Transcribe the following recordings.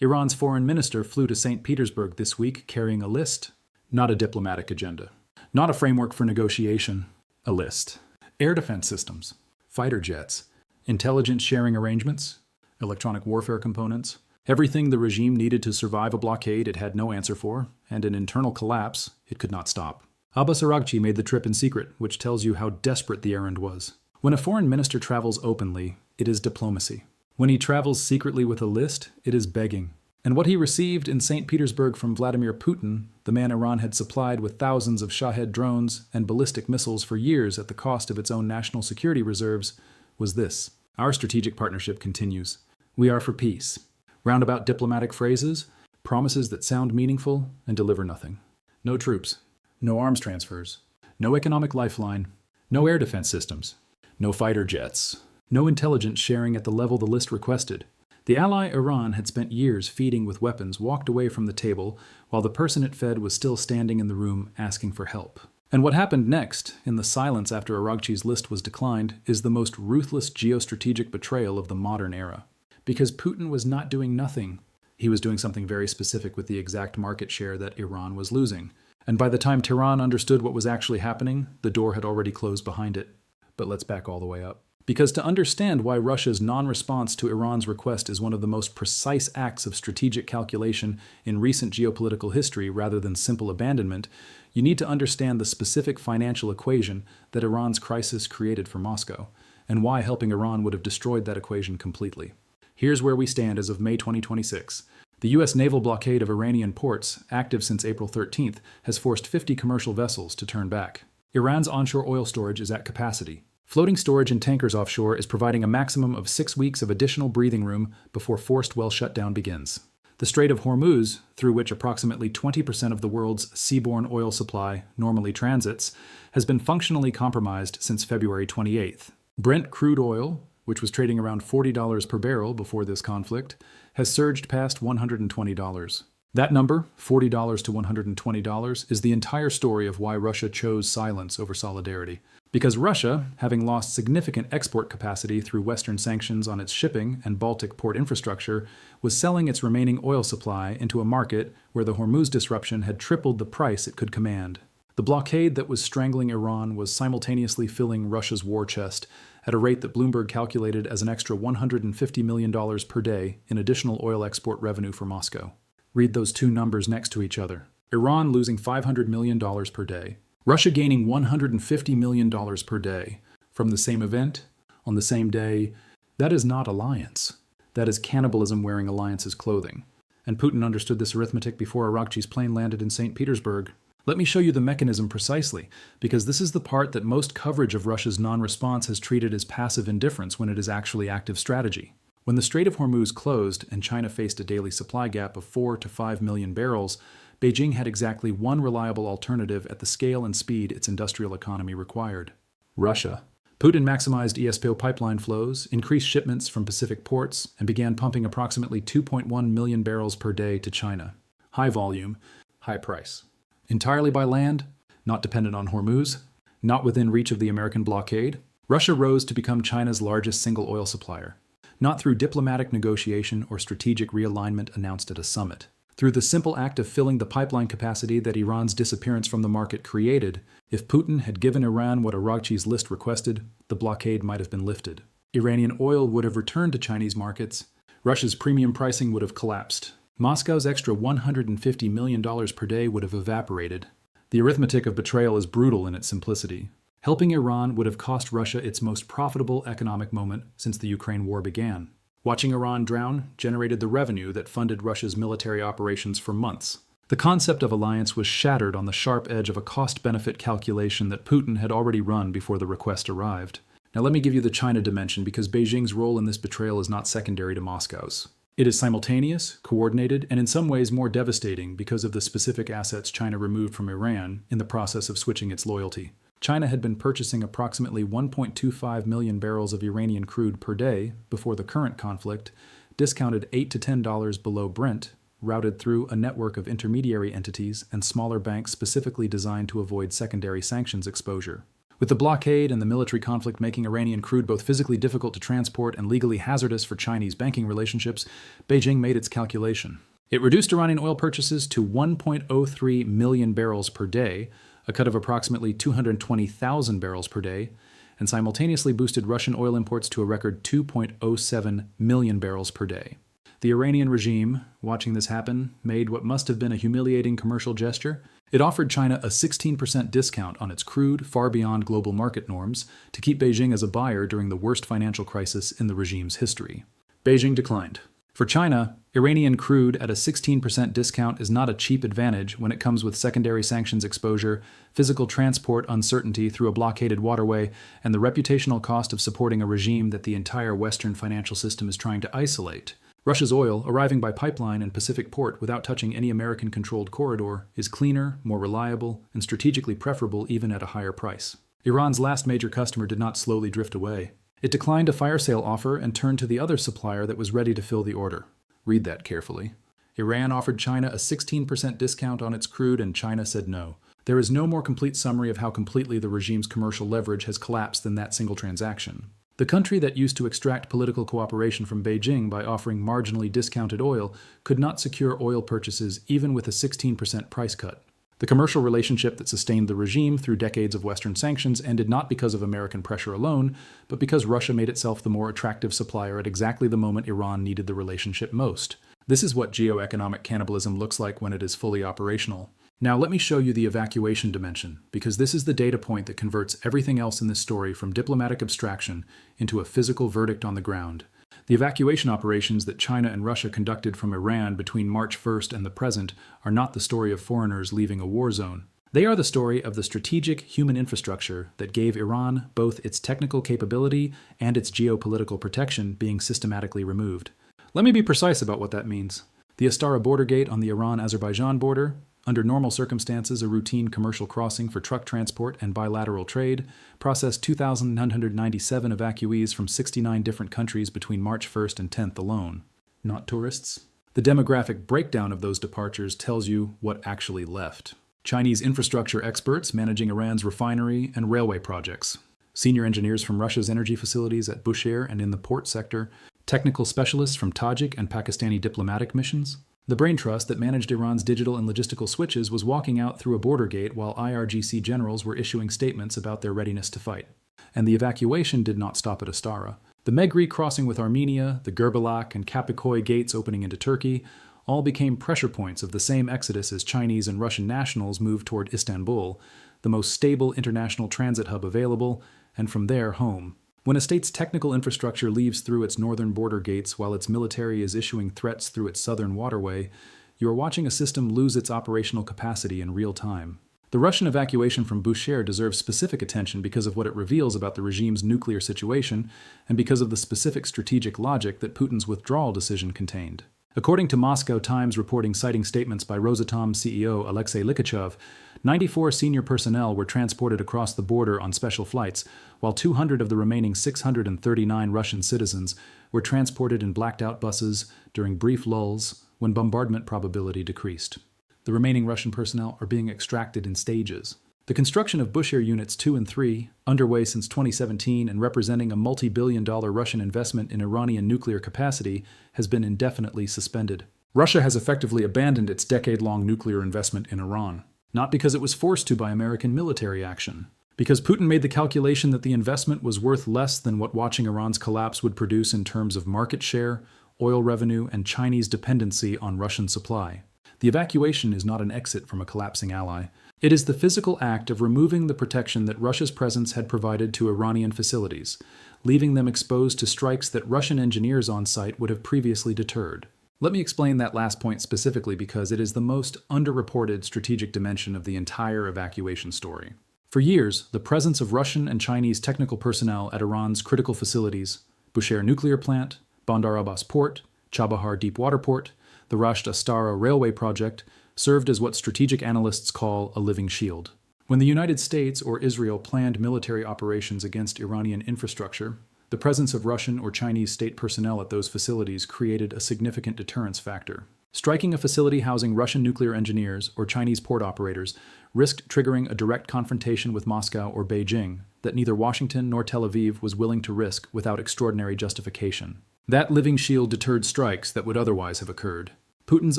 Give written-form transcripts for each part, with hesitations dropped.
Iran's foreign minister flew to St. Petersburg this week carrying a list, not a diplomatic agenda, not a framework for negotiation, a list. Air defense systems, fighter jets, intelligence sharing arrangements, electronic warfare components, everything the regime needed to survive a blockade it had no answer for, and an internal collapse it could not stop. Abbas Araghchi made the trip in secret, which tells you how desperate the errand was. When a foreign minister travels openly, it is diplomacy. When he travels secretly with a list, it is begging. And what he received in St. Petersburg from Vladimir Putin, the man Iran had supplied with thousands of Shahed drones and ballistic missiles for years at the cost of its own national security reserves, was this. Our strategic partnership continues. We are for peace. Roundabout diplomatic phrases, promises that sound meaningful and deliver nothing. No troops, no arms transfers, no economic lifeline, no air defense systems, no fighter jets, no intelligence sharing at the level the list requested. The ally Iran had spent years feeding with weapons walked away from the table while the person it fed was still standing in the room asking for help. And what happened next, in the silence after Araghchi's list was declined, is the most ruthless geostrategic betrayal of the modern era. Because Putin was not doing nothing. He was doing something very specific with the exact market share that Iran was losing. And by the time Tehran understood what was actually happening, the door had already closed behind it. But let's back all the way up. Because to understand why Russia's non-response to Iran's request is one of the most precise acts of strategic calculation in recent geopolitical history rather than simple abandonment, you need to understand the specific financial equation that Iran's crisis created for Moscow, and why helping Iran would have destroyed that equation completely. Here's where we stand as of May 2026. The U.S. naval blockade of Iranian ports, active since April 13th, has forced 50 commercial vessels to turn back. Iran's onshore oil storage is at capacity. Floating storage in tankers offshore is providing a maximum of 6 weeks of additional breathing room before forced well shutdown begins. The Strait of Hormuz, through which approximately 20% of the world's seaborne oil supply normally transits, has been functionally compromised since February 28th. Brent crude oil, which was trading around $40 per barrel before this conflict, has surged past $120. That number, $40 to $120, is the entire story of why Russia chose silence over solidarity. Because Russia, having lost significant export capacity through Western sanctions on its shipping and Baltic port infrastructure, was selling its remaining oil supply into a market where the Hormuz disruption had tripled the price it could command. The blockade that was strangling Iran was simultaneously filling Russia's war chest at a rate that Bloomberg calculated as an extra $150 million per day in additional oil export revenue for Moscow. Read those two numbers next to each other. Iran losing $500 million per day. Russia gaining $150 million per day from the same event, on the same day. That is not alliance. That is cannibalism wearing alliance's clothing. And Putin understood this arithmetic before Araghchi's plane landed in St. Petersburg. Let me show you the mechanism precisely, because this is the part that most coverage of Russia's non-response has treated as passive indifference when it is actually active strategy. When the Strait of Hormuz closed and China faced a daily supply gap of 4 to 5 million barrels, Beijing had exactly one reliable alternative at the scale and speed its industrial economy required: Russia. Putin maximized ESPO pipeline flows, increased shipments from Pacific ports, and began pumping approximately 2.1 million barrels per day to China. High volume, high price. Entirely by land, not dependent on Hormuz, not within reach of the American blockade, Russia rose to become China's largest single oil supplier. Not through diplomatic negotiation or strategic realignment announced at a summit. Through the simple act of filling the pipeline capacity that Iran's disappearance from the market created. If Putin had given Iran what Araghchi's list requested, the blockade might have been lifted. Iranian oil would have returned to Chinese markets. Russia's premium pricing would have collapsed. Moscow's extra $150 million per day would have evaporated. The arithmetic of betrayal is brutal in its simplicity. Helping Iran would have cost Russia its most profitable economic moment since the Ukraine war began. Watching Iran drown generated the revenue that funded Russia's military operations for months. The concept of alliance was shattered on the sharp edge of a cost-benefit calculation that Putin had already run before the request arrived. Now let me give you the China dimension, because Beijing's role in this betrayal is not secondary to Moscow's. It is simultaneous, coordinated, and in some ways more devastating because of the specific assets China removed from Iran in the process of switching its loyalty. China had been purchasing approximately 1.25 million barrels of Iranian crude per day before the current conflict, discounted $8 to $10 below Brent, routed through a network of intermediary entities and smaller banks specifically designed to avoid secondary sanctions exposure. With the blockade and the military conflict making Iranian crude both physically difficult to transport and legally hazardous for Chinese banking relationships, Beijing made its calculation. It reduced Iranian oil purchases to 1.03 million barrels per day, a cut of approximately 220,000 barrels per day, and simultaneously boosted Russian oil imports to a record 2.07 million barrels per day. The Iranian regime, watching this happen, made what must have been a humiliating commercial gesture. It offered China a 16% discount on its crude, far beyond global market norms, to keep Beijing as a buyer during the worst financial crisis in the regime's history. Beijing declined. For China, Iranian crude at a 16% discount is not a cheap advantage when it comes with secondary sanctions exposure, physical transport uncertainty through a blockaded waterway, and the reputational cost of supporting a regime that the entire Western financial system is trying to isolate. Russia's oil, arriving by pipeline and Pacific port without touching any American-controlled corridor, is cleaner, more reliable, and strategically preferable even at a higher price. Iran's last major customer did not slowly drift away. It declined a fire sale offer and turned to the other supplier that was ready to fill the order. Read that carefully. Iran offered China a 16% discount on its crude, and China said no. There is no more complete summary of how completely the regime's commercial leverage has collapsed than that single transaction. The country that used to extract political cooperation from Beijing by offering marginally discounted oil could not secure oil purchases even with a 16% price cut. The commercial relationship that sustained the regime through decades of Western sanctions ended not because of American pressure alone, but because Russia made itself the more attractive supplier at exactly the moment Iran needed the relationship most. This is what geoeconomic cannibalism looks like when it is fully operational. Now let me show you the evacuation dimension, because this is the data point that converts everything else in this story from diplomatic abstraction into a physical verdict on the ground. The evacuation operations that China and Russia conducted from Iran between March 1st and the present are not the story of foreigners leaving a war zone. They are the story of the strategic human infrastructure that gave Iran both its technical capability and its geopolitical protection being systematically removed. Let me be precise about what that means. The Astara border gate on the Iran-Azerbaijan border, under normal circumstances a routine commercial crossing for truck transport and bilateral trade, processed 2,997 evacuees from 69 different countries between March 1st and 10th alone. Not tourists. The demographic breakdown of those departures tells you what actually left. Chinese infrastructure experts managing Iran's refinery and railway projects. Senior engineers from Russia's energy facilities at Bushehr and in the port sector. Technical specialists from Tajik and Pakistani diplomatic missions. The brain trust that managed Iran's digital and logistical switches was walking out through a border gate while IRGC generals were issuing statements about their readiness to fight. And the evacuation did not stop at Astara. The Megri crossing with Armenia, the Gerbalak and Kapikoy gates opening into Turkey, all became pressure points of the same exodus as Chinese and Russian nationals moved toward Istanbul, the most stable international transit hub available, and from there home. When a state's technical infrastructure leaves through its northern border gates while its military is issuing threats through its southern waterway, you are watching a system lose its operational capacity in real time. The Russian evacuation from Bushehr deserves specific attention because of what it reveals about the regime's nuclear situation and because of the specific strategic logic that Putin's withdrawal decision contained. According to Moscow Times reporting citing statements by Rosatom CEO Alexei Likhachov, 94 senior personnel were transported across the border on special flights, while 200 of the remaining 639 Russian citizens were transported in blacked-out buses during brief lulls when bombardment probability decreased. The remaining Russian personnel are being extracted in stages. The construction of Bushehr Units 2 and 3, underway since 2017 and representing a multi-billion-dollar Russian investment in Iranian nuclear capacity, has been indefinitely suspended. Russia has effectively abandoned its decade-long nuclear investment in Iran, not because it was forced to by American military action, because Putin made the calculation that the investment was worth less than what watching Iran's collapse would produce in terms of market share, oil revenue, and Chinese dependency on Russian supply. The evacuation is not an exit from a collapsing ally. It is the physical act of removing the protection that Russia's presence had provided to Iranian facilities, leaving them exposed to strikes that Russian engineers on site would have previously deterred. Let me explain that last point specifically because it is the most underreported strategic dimension of the entire evacuation story. For years, the presence of Russian and Chinese technical personnel at Iran's critical facilities, Bushehr nuclear plant, Bandar Abbas port, Chabahar deepwater port, the Rasht Astara railway project, served as what strategic analysts call a living shield. When the United States or Israel planned military operations against Iranian infrastructure, the presence of Russian or Chinese state personnel at those facilities created a significant deterrence factor. Striking a facility housing Russian nuclear engineers or Chinese port operators risked triggering a direct confrontation with Moscow or Beijing that neither Washington nor Tel Aviv was willing to risk without extraordinary justification. That living shield deterred strikes that would otherwise have occurred. Putin's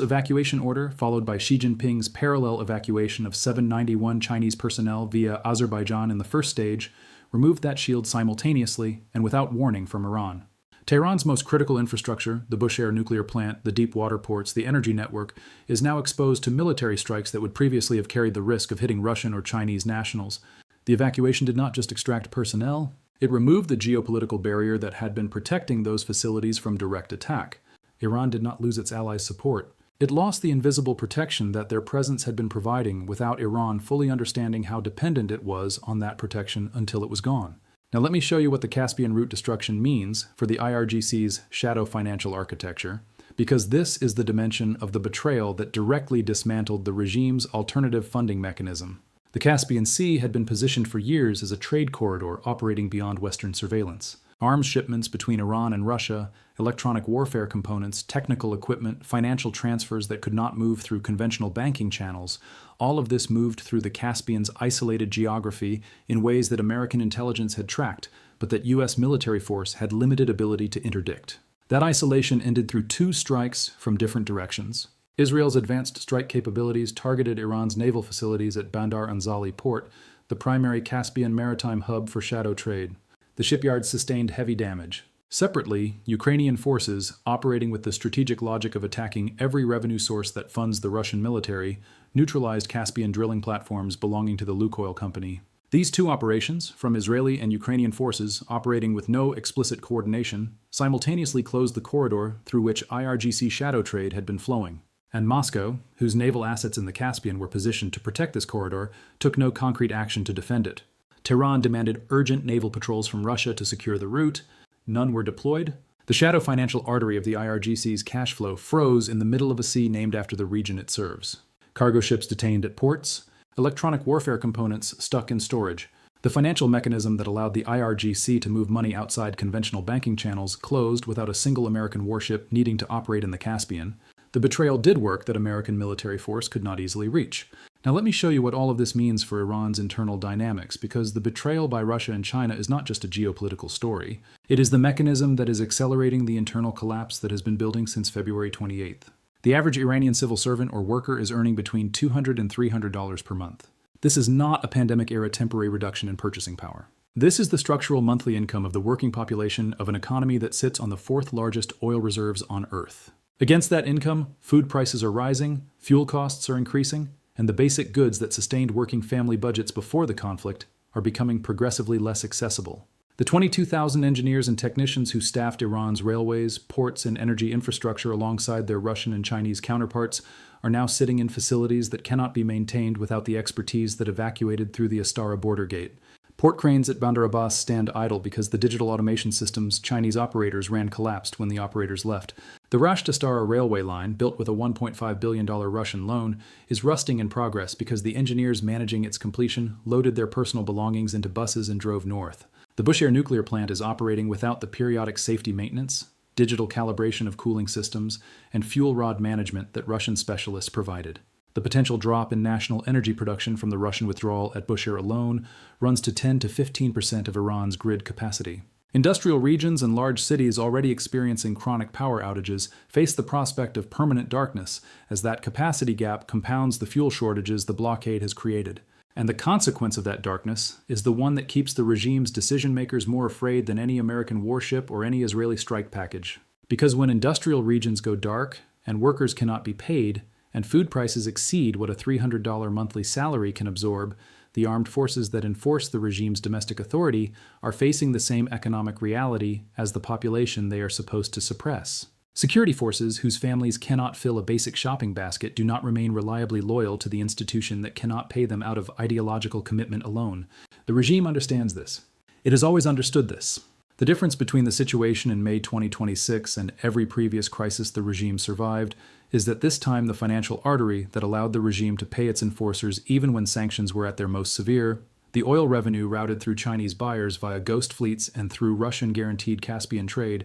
evacuation order, followed by Xi Jinping's parallel evacuation of 791 Chinese personnel via Azerbaijan in the first stage, removed that shield simultaneously and without warning from Iran. Tehran's most critical infrastructure, the Bushehr nuclear plant, the deep water ports, the energy network, is now exposed to military strikes that would previously have carried the risk of hitting Russian or Chinese nationals. The evacuation did not just extract personnel, it removed the geopolitical barrier that had been protecting those facilities from direct attack. Iran did not lose its allies' support. It lost the invisible protection that their presence had been providing without Iran fully understanding how dependent it was on that protection until it was gone. Now let me show you what the Caspian route destruction means for the IRGC's shadow financial architecture, because this is the dimension of the betrayal that directly dismantled the regime's alternative funding mechanism. The Caspian Sea had been positioned for years as a trade corridor operating beyond Western surveillance. Arms shipments between Iran and Russia, electronic warfare components, technical equipment, financial transfers that could not move through conventional banking channels, all of this moved through the Caspian's isolated geography in ways that American intelligence had tracked, but that U.S. military force had limited ability to interdict. That isolation ended through 2 strikes from different directions. Israel's advanced strike capabilities targeted Iran's naval facilities at Bandar Anzali port, the primary Caspian maritime hub for shadow trade. The shipyard sustained heavy damage. Separately, Ukrainian forces, operating with the strategic logic of attacking every revenue source that funds the Russian military, neutralized Caspian drilling platforms belonging to the Lukoil company. These 2 operations, from Israeli and Ukrainian forces operating with no explicit coordination, simultaneously closed the corridor through which IRGC shadow trade had been flowing. And Moscow, whose naval assets in the Caspian were positioned to protect this corridor, took no concrete action to defend it. Tehran demanded urgent naval patrols from Russia to secure the route. None were deployed. The shadow financial artery of the IRGC's cash flow froze in the middle of a sea named after the region it serves. Cargo ships detained at ports, electronic warfare components stuck in storage. The financial mechanism that allowed the IRGC to move money outside conventional banking channels closed without a single American warship needing to operate in the Caspian. The betrayal did work that American military force could not easily reach. Now let me show you what all of this means for Iran's internal dynamics, because the betrayal by Russia and China is not just a geopolitical story. It is the mechanism that is accelerating the internal collapse that has been building since February 28th. The average Iranian civil servant or worker is earning between $200 and $300 per month. This is not a pandemic-era temporary reduction in purchasing power. This is the structural monthly income of the working population of an economy that sits on the 4th largest oil reserves on Earth. Against that income, food prices are rising, fuel costs are increasing, and the basic goods that sustained working family budgets before the conflict are becoming progressively less accessible. The 22,000 engineers and technicians who staffed Iran's railways, ports, and energy infrastructure alongside their Russian and Chinese counterparts are now sitting in facilities that cannot be maintained without the expertise that evacuated through the Astara border gate. Port cranes at Bandar Abbas stand idle because the digital automation systems Chinese operators ran collapsed when the operators left. The Rasht-Astara railway line, built with a $1.5 billion Russian loan, is rusting in progress because the engineers managing its completion loaded their personal belongings into buses and drove north. The Bushehr nuclear plant is operating without the periodic safety maintenance, digital calibration of cooling systems, and fuel rod management that Russian specialists provided. The potential drop in national energy production from the Russian withdrawal at Bushehr alone runs to 10 to 15% of Iran's grid capacity. Industrial regions and large cities already experiencing chronic power outages face the prospect of permanent darkness as that capacity gap compounds the fuel shortages the blockade has created. And the consequence of that darkness is the one that keeps the regime's decision-makers more afraid than any American warship or any Israeli strike package. Because when industrial regions go dark and workers cannot be paid, and food prices exceed what a $300 monthly salary can absorb, the armed forces that enforce the regime's domestic authority are facing the same economic reality as the population they are supposed to suppress. Security forces whose families cannot fill a basic shopping basket do not remain reliably loyal to the institution that cannot pay them out of ideological commitment alone. The regime understands this. It has always understood this. The difference between the situation in May 2026 and every previous crisis the regime survived is that this time the financial artery that allowed the regime to pay its enforcers even when sanctions were at their most severe, the oil revenue routed through Chinese buyers via ghost fleets and through Russian-guaranteed Caspian trade,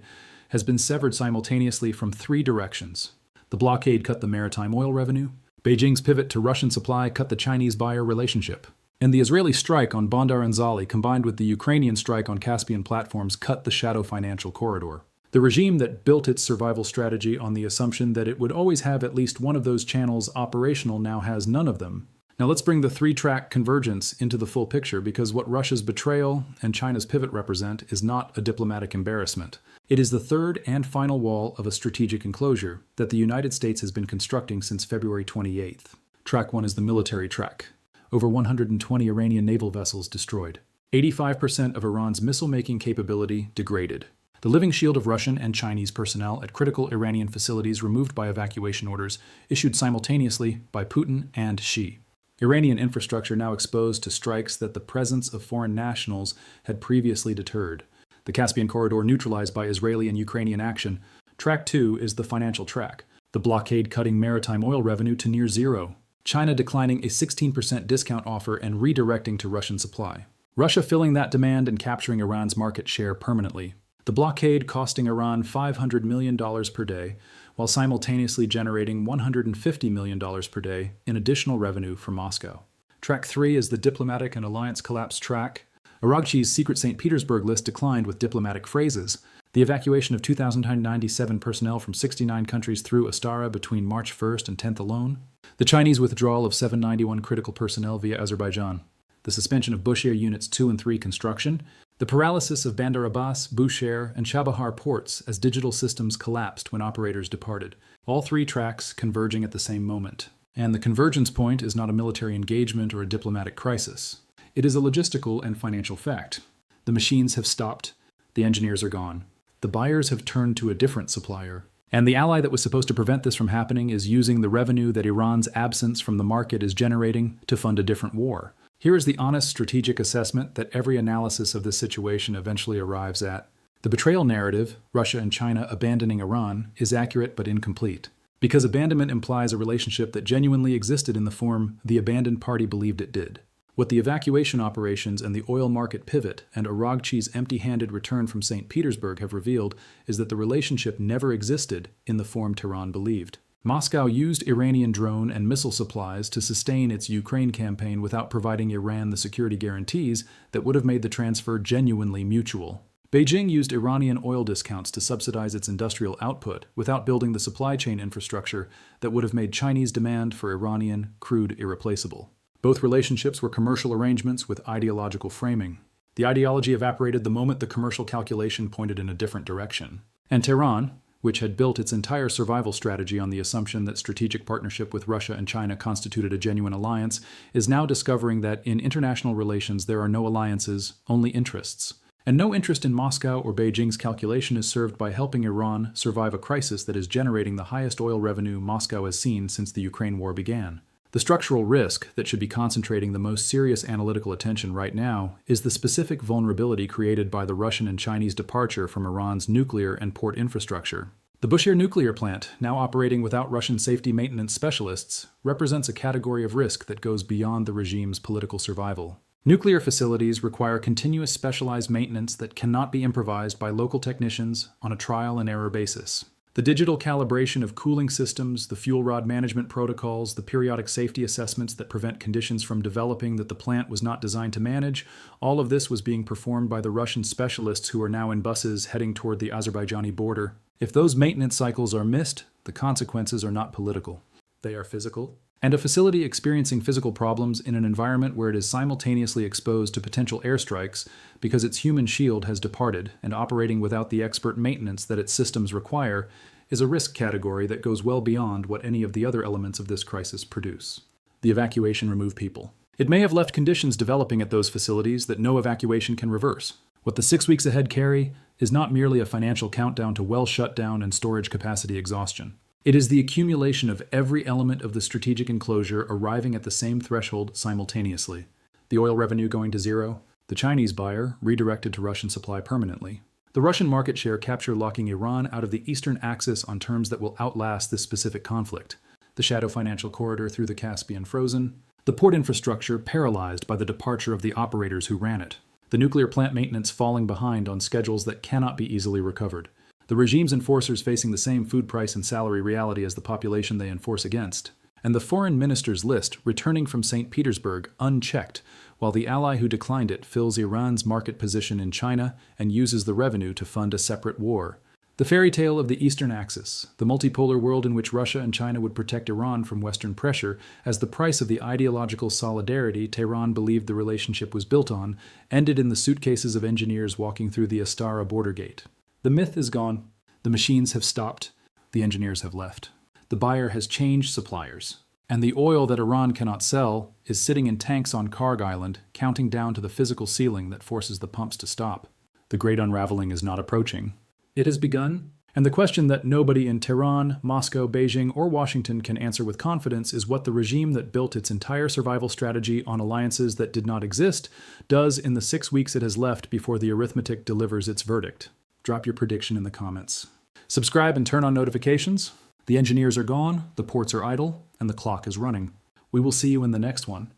has been severed simultaneously from 3 directions. The blockade cut the maritime oil revenue. Beijing's pivot to Russian supply cut the Chinese-buyer relationship. And the Israeli strike on Bandar and Zali, combined with the Ukrainian strike on Caspian platforms, cut the shadow financial corridor. The regime that built its survival strategy on the assumption that it would always have at least one of those channels operational now has none of them. Now let's bring the three-track convergence into the full picture, because what Russia's betrayal and China's pivot represent is not a diplomatic embarrassment. It is the third and final wall of a strategic enclosure that the United States has been constructing since February 28th. Track 1 is the military track. Over 120 Iranian naval vessels destroyed. 85% of Iran's missile-making capability degraded. The living shield of Russian and Chinese personnel at critical Iranian facilities removed by evacuation orders issued simultaneously by Putin and Xi. Iranian infrastructure now exposed to strikes that the presence of foreign nationals had previously deterred. The Caspian corridor neutralized by Israeli and Ukrainian action. Track 2 is the financial track. The blockade cutting maritime oil revenue to near zero. China declining a 16% discount offer and redirecting to Russian supply. Russia filling that demand and capturing Iran's market share permanently. The blockade costing Iran $500 million per day, while simultaneously generating $150 million per day in additional revenue for Moscow. Track 3 is the diplomatic and alliance collapse track. Araghchi's secret St. Petersburg list declined with diplomatic phrases. The evacuation of 2,097 personnel from 69 countries through Astara between March 1st and 10th alone. The Chinese withdrawal of 791 critical personnel via Azerbaijan. The suspension of Bushehr Units 2 and 3 construction. The paralysis of Bandar Abbas, Bushehr, and Chabahar ports as digital systems collapsed when operators departed. All three tracks converging at the same moment. And the convergence point is not a military engagement or a diplomatic crisis. It is a logistical and financial fact. The machines have stopped. The engineers are gone. The buyers have turned to a different supplier. And the ally that was supposed to prevent this from happening is using the revenue that Iran's absence from the market is generating to fund a different war. Here is the honest strategic assessment that every analysis of this situation eventually arrives at. The betrayal narrative, Russia and China abandoning Iran, is accurate but incomplete. Because abandonment implies a relationship that genuinely existed in the form the abandoned party believed it did. What the evacuation operations and the oil market pivot and Araghchi's empty-handed return from St. Petersburg have revealed is that the relationship never existed in the form Tehran believed. Moscow used Iranian drone and missile supplies to sustain its Ukraine campaign without providing Iran the security guarantees that would have made the transfer genuinely mutual. Beijing used Iranian oil discounts to subsidize its industrial output without building the supply chain infrastructure that would have made Chinese demand for Iranian crude irreplaceable. Both relationships were commercial arrangements with ideological framing. The ideology evaporated the moment the commercial calculation pointed in a different direction. And Tehran, which had built its entire survival strategy on the assumption that strategic partnership with Russia and China constituted a genuine alliance, is now discovering that in international relations there are no alliances, only interests. And no interest in Moscow or Beijing's calculation is served by helping Iran survive a crisis that is generating the highest oil revenue Moscow has seen since the Ukraine war began. The structural risk that should be concentrating the most serious analytical attention right now is the specific vulnerability created by the Russian and Chinese departure from Iran's nuclear and port infrastructure. The Bushehr nuclear plant, now operating without Russian safety maintenance specialists, represents a category of risk that goes beyond the regime's political survival. Nuclear facilities require continuous specialized maintenance that cannot be improvised by local technicians on a trial-and-error basis. The digital calibration of cooling systems, the fuel rod management protocols, the periodic safety assessments that prevent conditions from developing that the plant was not designed to manage, all of this was being performed by the Russian specialists who are now in buses heading toward the Azerbaijani border. If those maintenance cycles are missed, the consequences are not political. They are physical. And a facility experiencing physical problems in an environment where it is simultaneously exposed to potential airstrikes because its human shield has departed and operating without the expert maintenance that its systems require is a risk category that goes well beyond what any of the other elements of this crisis produce. The evacuation removed people. It may have left conditions developing at those facilities that no evacuation can reverse. What the 6 weeks ahead carry is not merely a financial countdown to well shutdown and storage capacity exhaustion. It is the accumulation of every element of the strategic enclosure arriving at the same threshold simultaneously. The oil revenue going to zero, the Chinese buyer redirected to Russian supply permanently. The Russian market share capture locking Iran out of the Eastern Axis on terms that will outlast this specific conflict. The shadow financial corridor through the Caspian frozen. The port infrastructure paralyzed by the departure of the operators who ran it. The nuclear plant maintenance falling behind on schedules that cannot be easily recovered. The regime's enforcers facing the same food price and salary reality as the population they enforce against. And the foreign minister's list returning from St. Petersburg unchecked, while the ally who declined it fills Iran's market position in China and uses the revenue to fund a separate war. The fairy tale of the Eastern Axis, the multipolar world in which Russia and China would protect Iran from Western pressure as the price of the ideological solidarity Tehran believed the relationship was built on, ended in the suitcases of engineers walking through the Astara border gate. The myth is gone. The machines have stopped. The engineers have left. The buyer has changed suppliers. And the oil that Iran cannot sell is sitting in tanks on Karg Island, counting down to the physical ceiling that forces the pumps to stop. The great unraveling is not approaching. It has begun, and the question that nobody in Tehran, Moscow, Beijing, or Washington can answer with confidence is what the regime that built its entire survival strategy on alliances that did not exist does in the 6 weeks it has left before the arithmetic delivers its verdict. Drop your prediction in the comments. Subscribe and turn on notifications. The engineers are gone, the ports are idle, and the clock is running. We will see you in the next one.